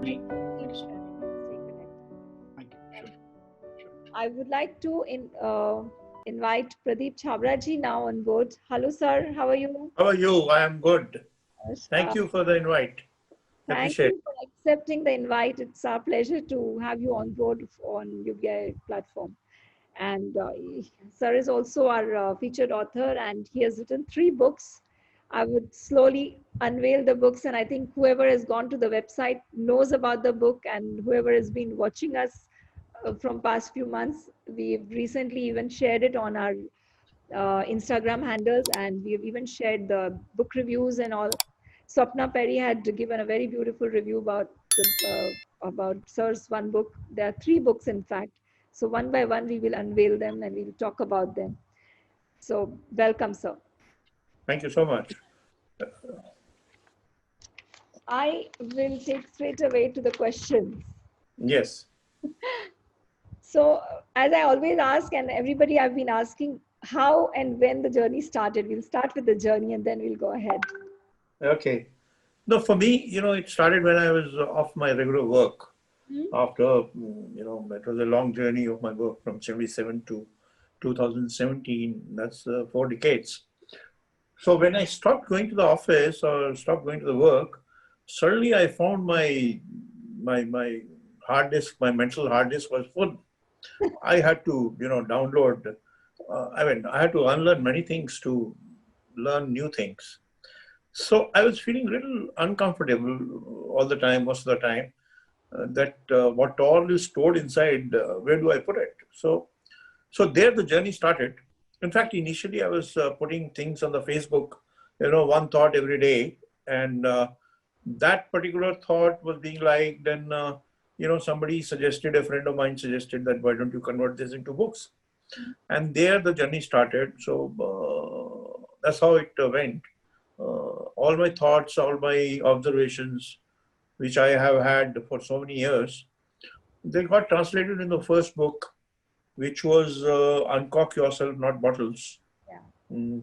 keep sharing. Stay connected. Thank you. Sure. Sure. I would like to invite Pradeep Chhabra ji now on board. Hello, sir. How are you? How are you? I am good. Yes, Thank you for the invite. thank Appreciate. you for accepting the invite. It's our pleasure to have you on board on UBI platform. And sir is also our featured author, and he has written 3 books. I would slowly unveil the books, and I think whoever has gone to the website knows about the book, and whoever has been watching us from past few months, we've recently even shared it on our Instagram handles, and we've even shared the book reviews and all. Swapna Perry had given a very beautiful review about Sir's one book. There are 3 books, in fact. So one by one, we will unveil them and we'll talk about them. So welcome, sir. Thank you so much. I will take straight away to the questions. Yes. So, as I always ask, and everybody I've been asking, how and when the journey started. We'll start with the journey and then we'll go ahead. Okay. No, for me, it started when I was off my regular work. Hmm? After, it was a long journey of my work from 77 to 2017. That's 4 decades. So when I stopped going to the office or stopped going to the work, suddenly I found my hard disk, my mental hard disk was full. I had to, download. I had to unlearn many things to learn new things. So I was feeling a little uncomfortable all the time, most of the time, that what all is stored inside, where do I put it? So there the journey started. In fact, initially I was putting things on the Facebook, one thought every day, and that particular thought was being liked, and somebody suggested, a friend of mine suggested that why don't you convert this into books? And there the journey started. So that's how it went. All my thoughts, all my observations, which I have had for so many years, they got translated in the first book, which was Uncork Yourself, Not Bottles. Yeah. Mm.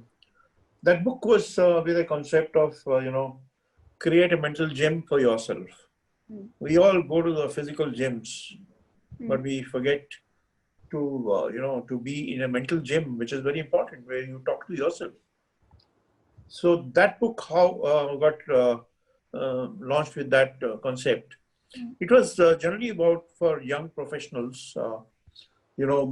That book was with a concept of, create a mental gym for yourself. Hmm. We all go to the physical gyms, Hmm. but we forget to, to be in a mental gym, which is very important, where you talk to yourself. So that book how got launched with that concept. Hmm. It was generally about for young professionals, you know,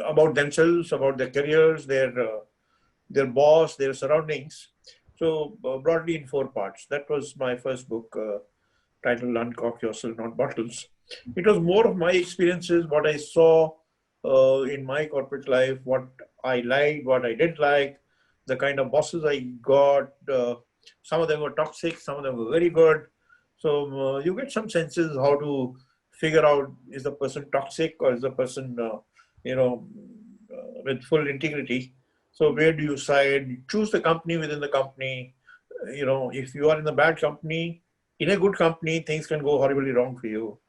about themselves, about their careers, their boss, their surroundings. So broadly in 4 parts. That was my first book, titled "Uncork Yourself, Not Bottles." It was more of my experiences, what I saw in my corporate life, what I liked, what I didn't like, the kind of bosses I got. Some of them were toxic, some of them were very good. So you get some senses how to figure out, is the person toxic or is the person, you know, with full integrity. So where do you side? You choose the company within the company. If you are in the bad company, in a good company, things can go horribly wrong for you.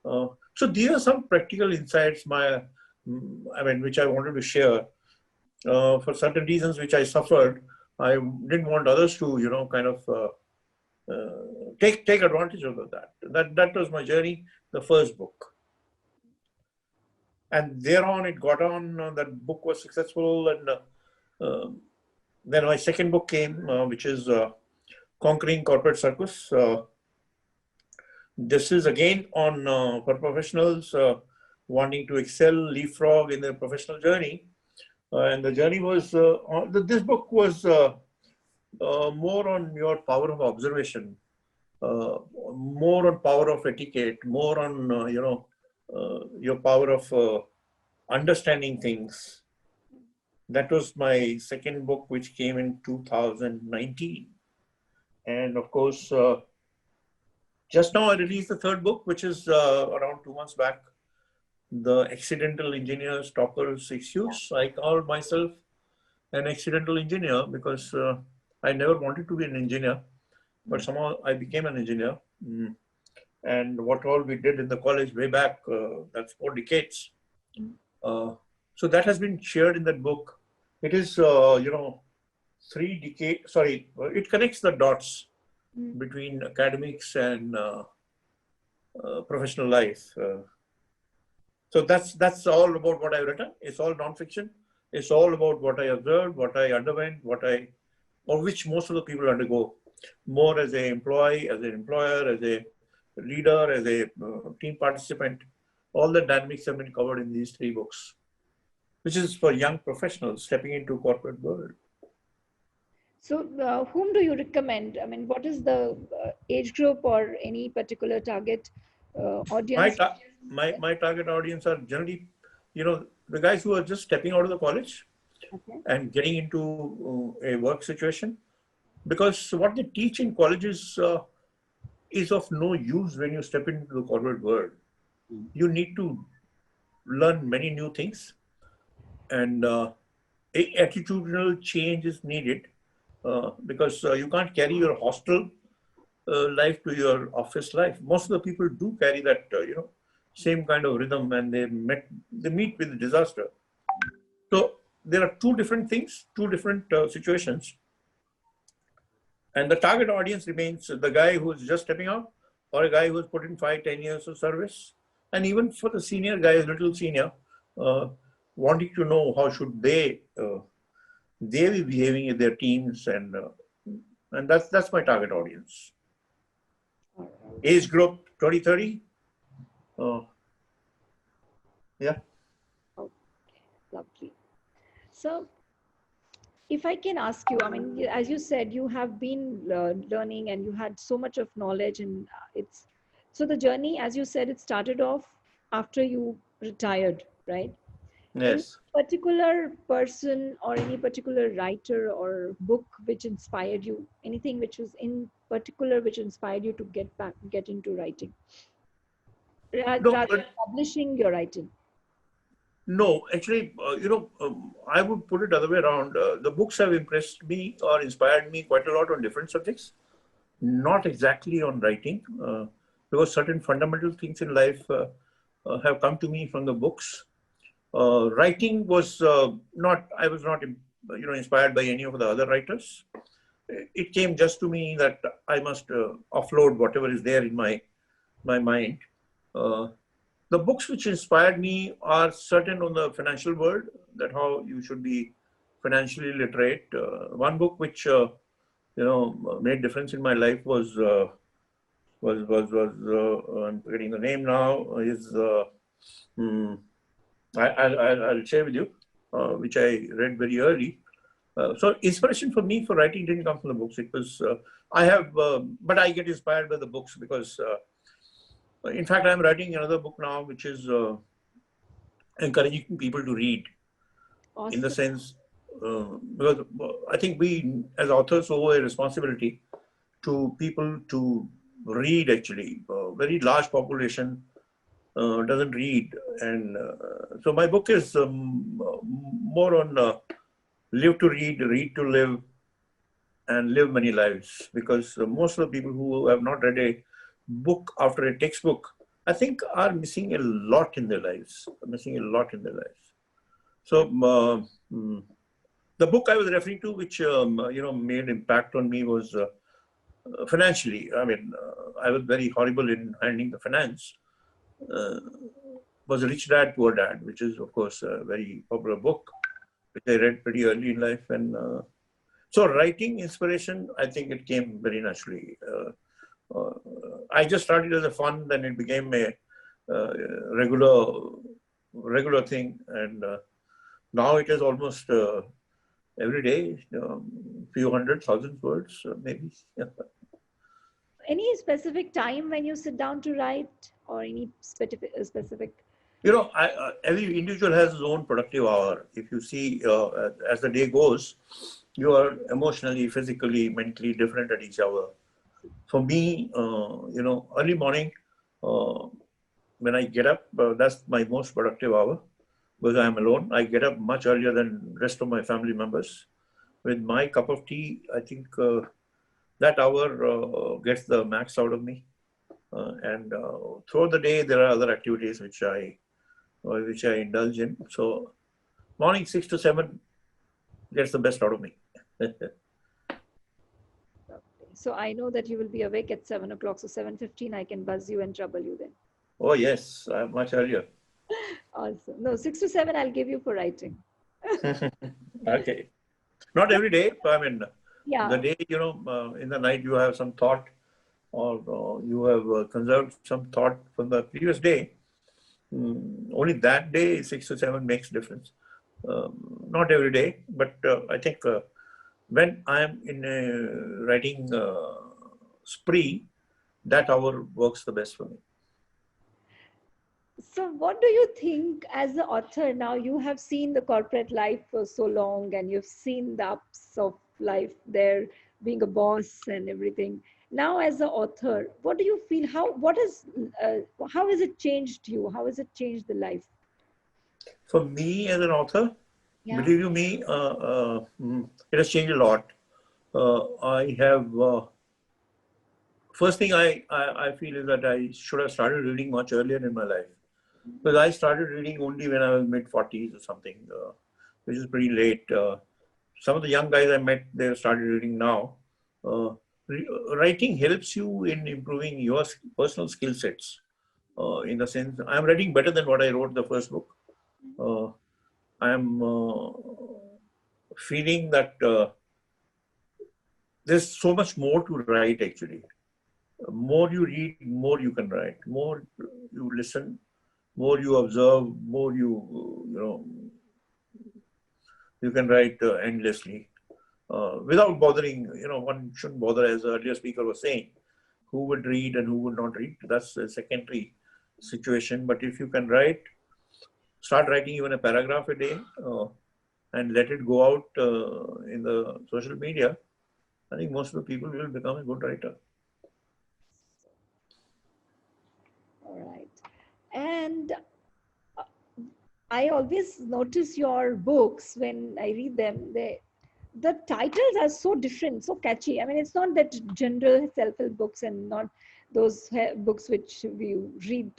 So these are some practical insights, which I wanted to share. For certain reasons which I suffered, I didn't want others to, kind of take advantage of that. That was my journey, the first book, and thereon it got on. That book was successful, and then my second book came, which is Conquering Corporate Circus. This is again on for professionals wanting to excel, leapfrog in their professional journey. And the journey was, this book was more on your power of observation, more on power of etiquette, more on, your power of understanding things. That was my second book, which came in 2019. And of course, just now I released the third book, which is around 2 months back. The Accidental Engineer Stalker's Excuse. I call myself an accidental engineer because I never wanted to be an engineer, but somehow I became an engineer. And what all we did in the college way back, that's 4 decades. So that has been shared in that book. It is, 3 decades, sorry, it connects the dots between academics and professional life. So that's all about what I've written. It's all non-fiction. It's all about what I observed, what I underwent, or which most of the people undergo, more as an employee, as an employer, as a leader, as a team participant. All the dynamics have been covered in these three books, which is for young professionals stepping into corporate world. So, whom do you recommend? I mean, what is the age group or any particular target My audience? ta- my target audience are generally, the guys who are just stepping out of the college Okay. and getting into a work situation, because what they teach in colleges is of no use when you step into the corporate world. Mm. You need to learn many new things, and a attitudinal change is needed, because you can't carry your hostel life to your office life. Most of the people do carry that, same kind of rhythm, and they meet with disaster. So there are two different things, two different situations, and the target audience remains the guy who's just stepping out, or a guy who's put in 5, 10 years of service, and even for the senior guys, little senior, uh, wanting to know how should they be behaving in their teams, and that's my target audience. All right. Age group 20-30. Uh, yeah. Okay. Lovely. So, if I can ask you, I mean, as you said, you have been learning and you had so much of knowledge, and it's so the journey, as you said, it started off after you retired, right? Any Yes. particular person or any particular writer or book which inspired you? Anything which was in particular which inspired you to get into writing, No, rather but than publishing your writing? no, actually, I would put it other way around. The books have impressed me or inspired me quite a lot on different subjects, not exactly on writing, because certain fundamental things in life have come to me from the books. Writing was not, I was not, inspired by any of the other writers. It came just to me that I must offload whatever is there in my mind. Uh, the books which inspired me are certain on the financial world, that how you should be financially literate. One book which made difference in my life was I'm forgetting the name now, is hmm, I'll share with you, which I read very early. So inspiration for me for writing didn't come from the books. It was but I get inspired by the books because, in fact, I'm writing another book now, which is encouraging people to read, in the Awesome. sense, because I think we as authors owe a responsibility to people to read. Actually, a very large population doesn't read, and so my book is more on live to read, read to live, and live many lives. Because most of the people who have not read a book after a textbook, I think, are missing a lot in their lives. Missing a lot in their lives. So the book I was referring to, which made impact on me, was financially. I mean, I was very horrible in handling the finance. Uh, was Rich Dad Poor Dad, which is of course a very popular book, which I read pretty early in life, and so writing inspiration, I think it came very naturally. Uh, I just started as a fun, then it became a uh, regular regular thing, and now it is almost every day, few hundred thousand words, maybe. Yeah. Any specific time when you sit down to write, or any specific? Every individual has his own productive hour. If you see, as the day goes, you are emotionally, physically, mentally different at each hour. For me, early morning, uh, when I get up, that's my most productive hour, because I'm alone. I get up much earlier than rest of my family members. With my cup of tea, I think that hour gets the max out of me. And throughout the day, there are other activities which I indulge in. So morning 6 to 7 gets the best out of me. So I know that you will be awake at 7 o'clock. So 7:15, I can buzz you and trouble you then. Oh, yes, much earlier. Also, no, 6 to 7, I'll give you for writing. Okay. Not every day. I mean, the Yeah. day, in the night you have some thought, or you have conserved some thought from the previous day. Only that day, 6 to 7 makes difference. Not every day, but I think when I am in a writing spree, that hour works the best for me. So, what do you think as an author now? You have seen the corporate life for so long and you've seen the ups of life there, being a boss and everything. Now, as an author, what do you feel? How has it changed you? How has it changed the life? For me as an author, Yeah. believe you me, it has changed a lot. I have first thing I feel is that I should have started reading much earlier in my life. Because I started reading only when I was mid 40s or something, which is pretty late. Some of the young guys I met, they started reading now. Uh, Writing helps you in improving your personal skill sets. In the sense, I'm writing better than what I wrote the first book. Uh, I'm feeling that there's so much more to write actually. More you read, more you can write. More you listen, more you observe, more you can write endlessly without bothering. One shouldn't bother, as the earlier speaker was saying, who would read and who would not read. That's a secondary situation. But if you can write, start writing even a paragraph a day, and let it go out in the social media, I think most of the people will become a good writer. All right. And I always notice your books when I read them. The titles are so different, so catchy. I mean, it's not that general self-help books and not those books which we read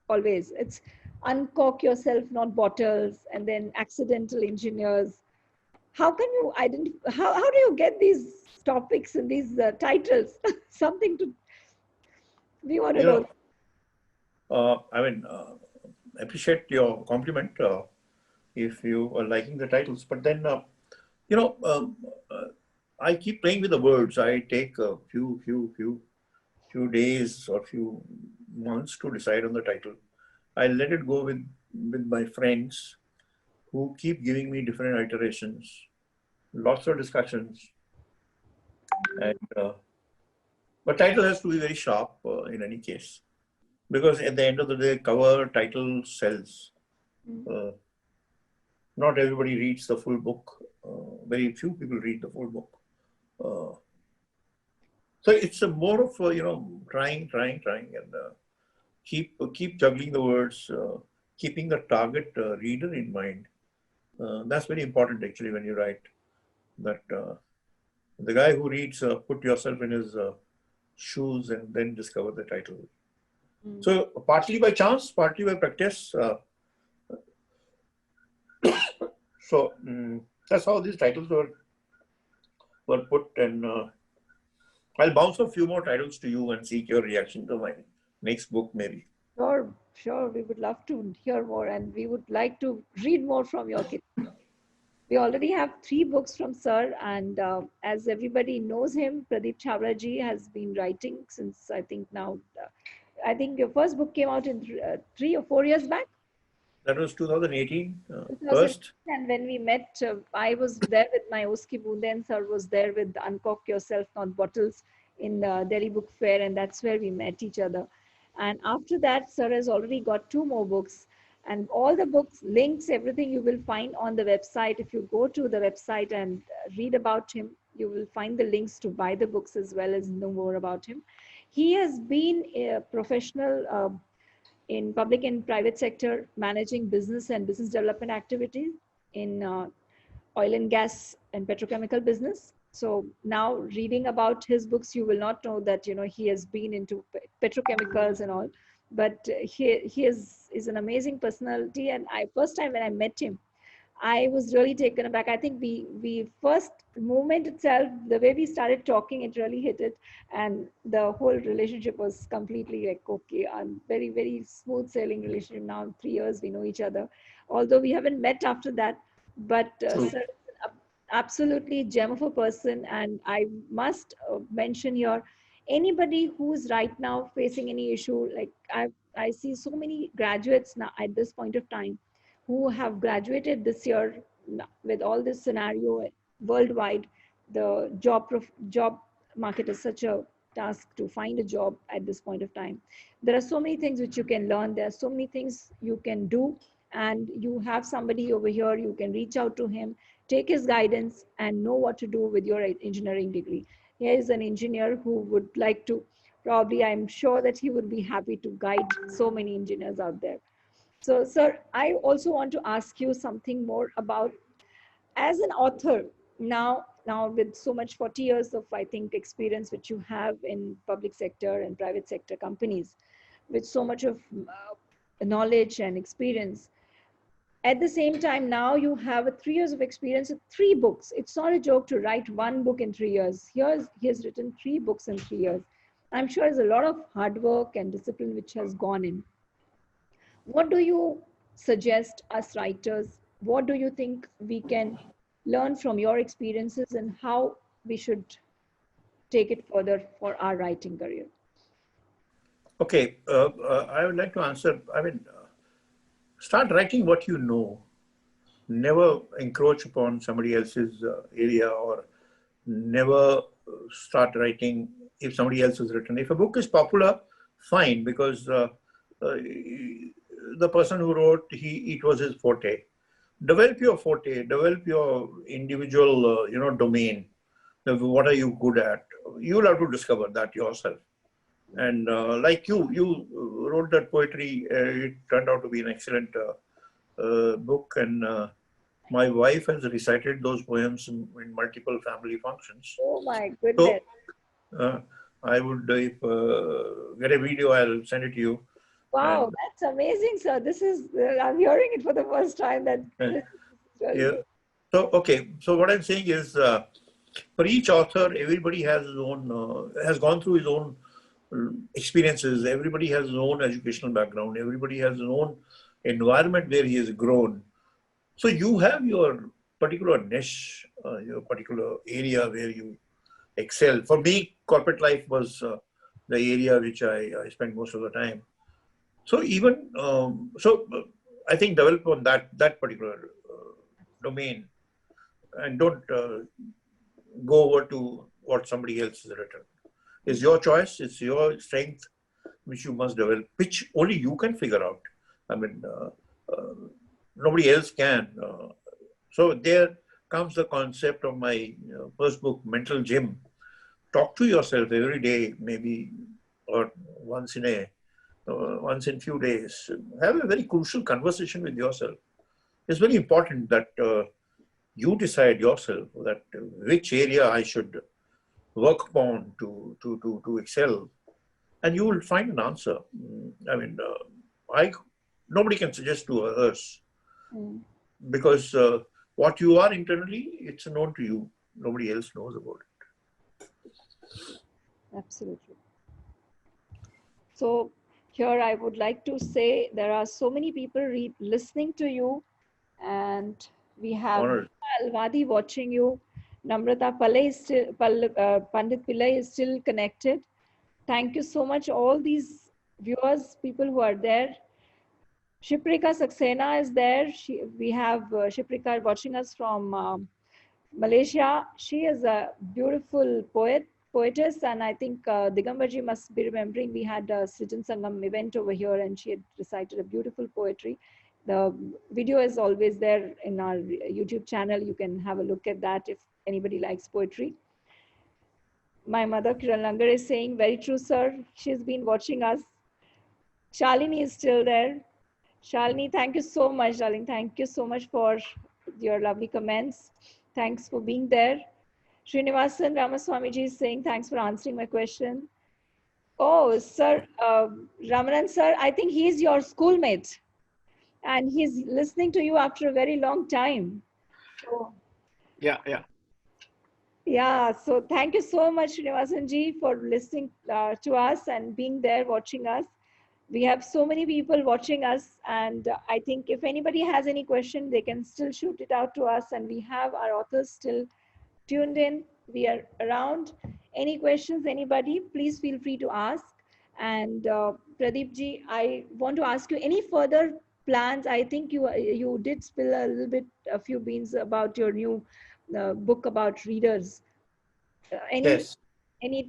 always. It's uncork yourself, not bottles, and then accidental engineers. How can you identify? How do you get these topics and these titles? Something to we want to You know. know, I mean, appreciate your compliment if you are liking the titles. But then, you know, um, uh, I keep playing with the words. I take a few days or few months to decide on the title. I let it go with my friends who keep giving me different iterations, lots of discussions, and but title has to be very sharp in any case, because at the end of the day, cover title sells. Mm. Uh, Not everybody reads the full book. Very few people read the full book. Uh, so it's a more of trying, and keep juggling the words, keeping the target reader in mind. That's very important actually when you write. That the guy who reads, put yourself in his shoes and then discover the title. Mm. So partly by chance, partly by practice. So that's how these titles were put, and I'll bounce a few more titles to you and seek your reaction to my next book, maybe. Sure, sure. We would love to hear more, and we would like to read more from your kit. We already have three books from Sir, and as everybody knows him, Pradeep Chhabra ji has been writing since I think now. I think your first book came out in 3 or 4 years back. That was 2018 2008, first. and when we met, I was there with my Oski Bunden, sir was there with Uncork Yourself, Not Bottles in the Delhi Book Fair, and that's where we met each other. And after that, sir has already got two more books, and all the books, links, everything you will find on the website. If you go to the website and read about him, you will find the links to buy the books as well as know more about him. He has been a professional in public and private sector, managing business and business development activities in oil and gas and petrochemical business. So now reading about his books, you will not know that he has been into petrochemicals and all, but he is an amazing personality. And I first time when I met him, I was really taken aback. I think we first moment itself, the way we started talking, it really hit it, and the whole relationship was completely like okay, very very smooth sailing relationship. Now 3 years we know each other, although we haven't met after that. But True. sir, is an absolutely gem of a person, and I must mention here anybody who's right now facing any issue. Like I see so many graduates now at this point of time who have graduated this year with all this scenario worldwide. The job market is such a task to find a job at this point of time. There are so many things which you can learn. There are so many things you can do, and you have somebody over here. You can reach out to him, take his guidance, and know what to do with your engineering degree. Here is an engineer who would like to, probably I'm sure that he would be happy to guide so many engineers out there. So, sir, I also want to ask you something more about as an author now with so much 40 years of I think experience which you have in public sector and private sector companies, with so much of knowledge and experience. At the same time, now you have a 3 years of experience with 3 books. It's not a joke to write one book in 3 years. He has written 3 books in 3 years. I'm sure there's a lot of hard work and discipline which has gone in. What do you suggest us writers? What do you think we can learn from your experiences, and how we should take it further for our writing career? Okay, I would like to answer. I mean, start writing what you know. Never encroach upon somebody else's area, or never start writing if somebody else has written. If a book is popular, fine, because the person who wrote, it was his forte. Develop your forte, develop your individual, domain. What are you good at? You'll have to discover that yourself. And like you wrote that poetry. It turned out to be an excellent book, and my wife has recited those poems in multiple family functions. Oh my So goodness. uh, I would, if get a video, I'll send it to you. Wow, And that's amazing, sir. This is, I'm hearing it for the first time that uh, this is really yeah. good. So okay. So what I'm saying is, for each author, everybody has his own, has gone through his own experiences. Everybody has his own educational background. Everybody has his own environment where he has grown. So you have your particular niche, your particular area where you excel. For me, corporate life was the area which I spent most of the time. So even I think develop on that particular domain, and don't go over to what somebody else has written. It's your choice. It's your strength which you must develop, which only you can figure out. I mean, nobody else can. So there comes the concept of my first book, Mental Gym. Talk to yourself every day, maybe, or once in few days. Have a very crucial conversation with yourself. It's very important that you decide yourself that which area I should work upon to excel, and you will find an answer. I mean, I nobody can suggest to others, Mm, because what you are internally, it's known to you. Nobody else knows about it. absolutely. So here I would like to say there are so many people listening to you, and we have Honored. Alvadi watching you. Namrata Pillai is still, Pandit Pillai is still connected. Thank you so much, all these viewers, people who are there. Shiprika Saxena is there. We have Shiprika watching us from Malaysia. She is a beautiful poetess, and I think Digambarji must be remembering we had a Sijan Sangam event over here, and she had recited a beautiful poetry. The video is always there in our YouTube channel. You can have a look at that if anybody likes poetry. My mother, Kiran Langar, is saying, very true, sir. She's been watching us. Shalini is still there. Shalini, thank you so much, darling. Thank you so much for your lovely comments. Thanks for being there. Srinivasan Ramaswamiji is saying, thanks for answering my question. Oh, sir, Ramanan sir, I think he's your schoolmate. and he's listening to you after a very long time. So, Yeah, yeah. yeah, so thank you so much, Srinivasanji, for listening to us and being there watching us. We have so many people watching us, and I think if anybody has any question, they can still shoot it out to us, and we have our authors still tuned in. We are around. Any questions, anybody, please feel free to ask. And Pradeep ji, I want to ask you any further plans. I think you did spill a little bit, a few beans about your new book about readers. Any Yes.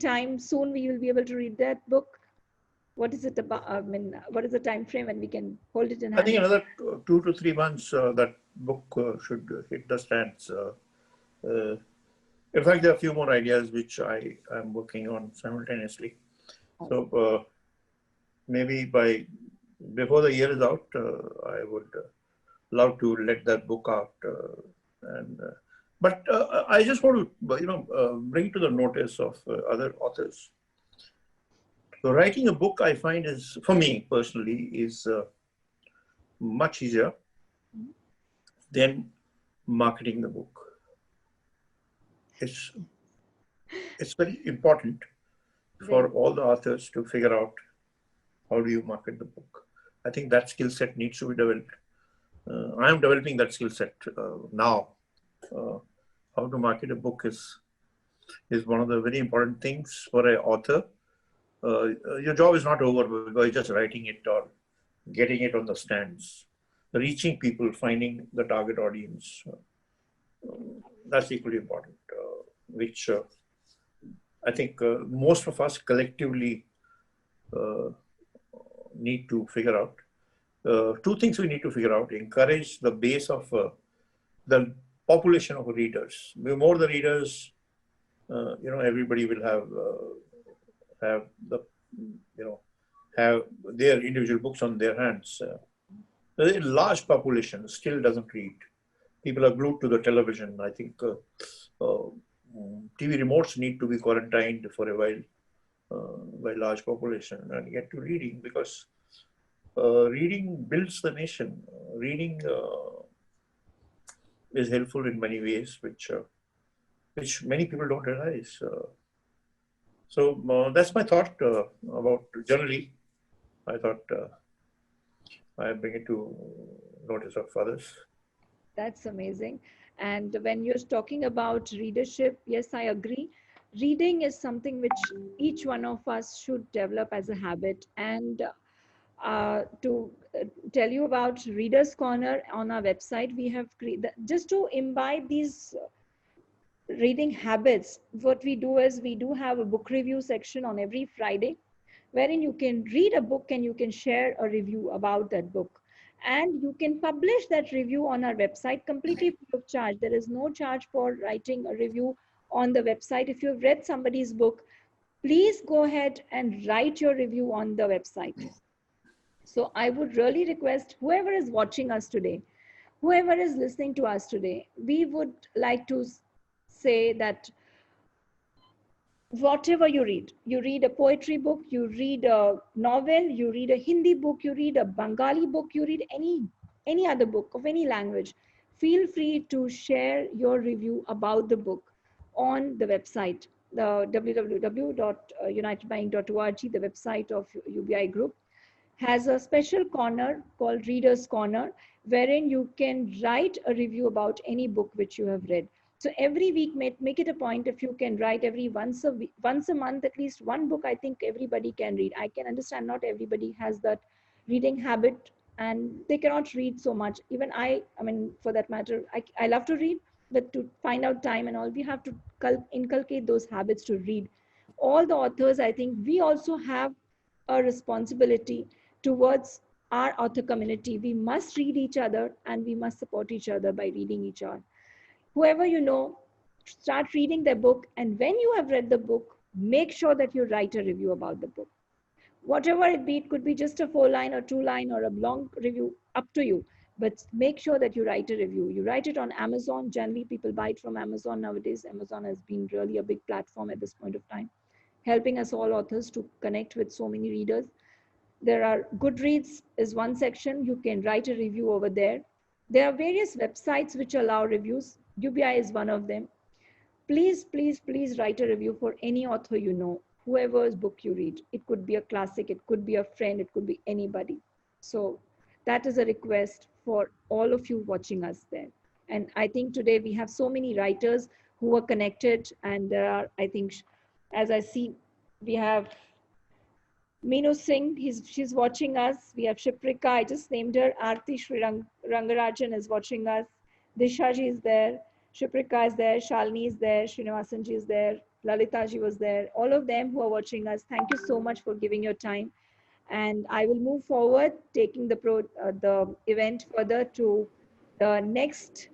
time soon we will be able to read that book? What is it about? I mean, what is the time frame when we can hold it in I think hand? another 2 to 3 months that book should hit the stands. Uh, in fact, there are a few more ideas which I am working on simultaneously. So Awesome. maybe by before the year is out, I would love to let that book out. And but I just want to bring to the notice of other authors. So writing a book, I find, is for me personally is much easier than marketing the book. It's it's very important for Very. all the authors to figure out how do you market the book. I think that skill set needs to be developed. I am developing that skill set now. Uh, how to market a book is one of the very important things for an author. Your job is not over by just writing it or getting it on the stands. Reaching people, finding the target audience, that's equally important, which I think most of us collectively uh, need to figure out. Two things we need to figure out: encourage the base of the population of readers. The more the readers, everybody will have the have their individual books on their hands. The large population still doesn't read. People are glued to the television. I think uh, TV remotes need to be quarantined for a while by large population and get to reading, because reading builds the nation. Reading is helpful in many ways, which many people don't realize. So that's my thought about generally. I thought I bring it to notice of others. That's amazing. And when you're talking about readership, yes, I agree. Reading is something which each one of us should develop as a habit. And to tell you about Reader's Corner on our website, we have created just to imbibe these reading habits. What we do is we do have a book review section on every Friday, wherein you can read a book and you can share a review about that book. And you can publish that review on our website completely free of charge. There is no charge for writing a review on the website. If you've read somebody's book, please go ahead and write your review on the website. So I would really request whoever is watching us today, whoever is listening to us today, we would like to say that whatever you read a poetry book, you read a novel, you read a Hindi book, you read a Bengali book, you read any other book of any language, feel free to share your review about the book on the website, the www.unitedbuying.org, the website of UBI Group has a special corner called Reader's Corner, wherein you can write a review about any book which you have read. So every week, make it a point, if you can write every once a week, once a month, at least one book. I think everybody can read. I can understand not everybody has that reading habit, and they cannot read so much. Even I mean, for that matter, I love to read, but to find out time and all, we have to inculcate those habits to read. All the authors, I think we also have a responsibility towards our author community. We must read each other and we must support each other by reading each other. Whoever you know, start reading their book. And when you have read the book, make sure that you write a review about the book. Whatever it be, it could be just a 4 line or 2 line or a long review, up to you. But make sure that you write a review. You write it on Amazon. Generally, people buy it from Amazon nowadays. Amazon has been really a big platform at this point of time, helping us all authors to connect with so many readers. There are Goodreads is one section. You can write a review over there. There are various websites which allow reviews. UBI is one of them. Please, please, please write a review for any author you know, whoever's book you read. It could be a classic, it could be a friend, it could be anybody. So that is a request for all of you watching us there. And I think today we have so many writers who are connected, and there are, I think, as I see, we have Meenu Singh, she's watching us. We have Shiprika, I just named her. Aarti Rangarajan is watching us. Disha ji is there. Shiprika is there. Shalini is there. Srinivasan ji is there. Lalita ji was there. All of them who are watching us, thank you so much for giving your time. And I will move forward, taking the event further to the next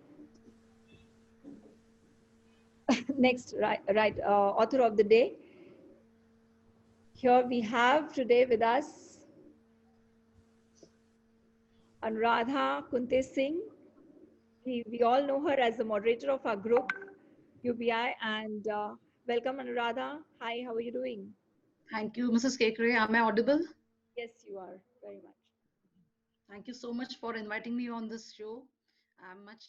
next author of the day. Here we have today with us Anuradha Kunte Singh. We all know her as the moderator of our group, UBI. And welcome, Anuradha. Hi, how are you doing? Thank you, Mrs. Kekre. Am I audible? Yes, you are very much. Thank you so much for inviting me on this show. I'm much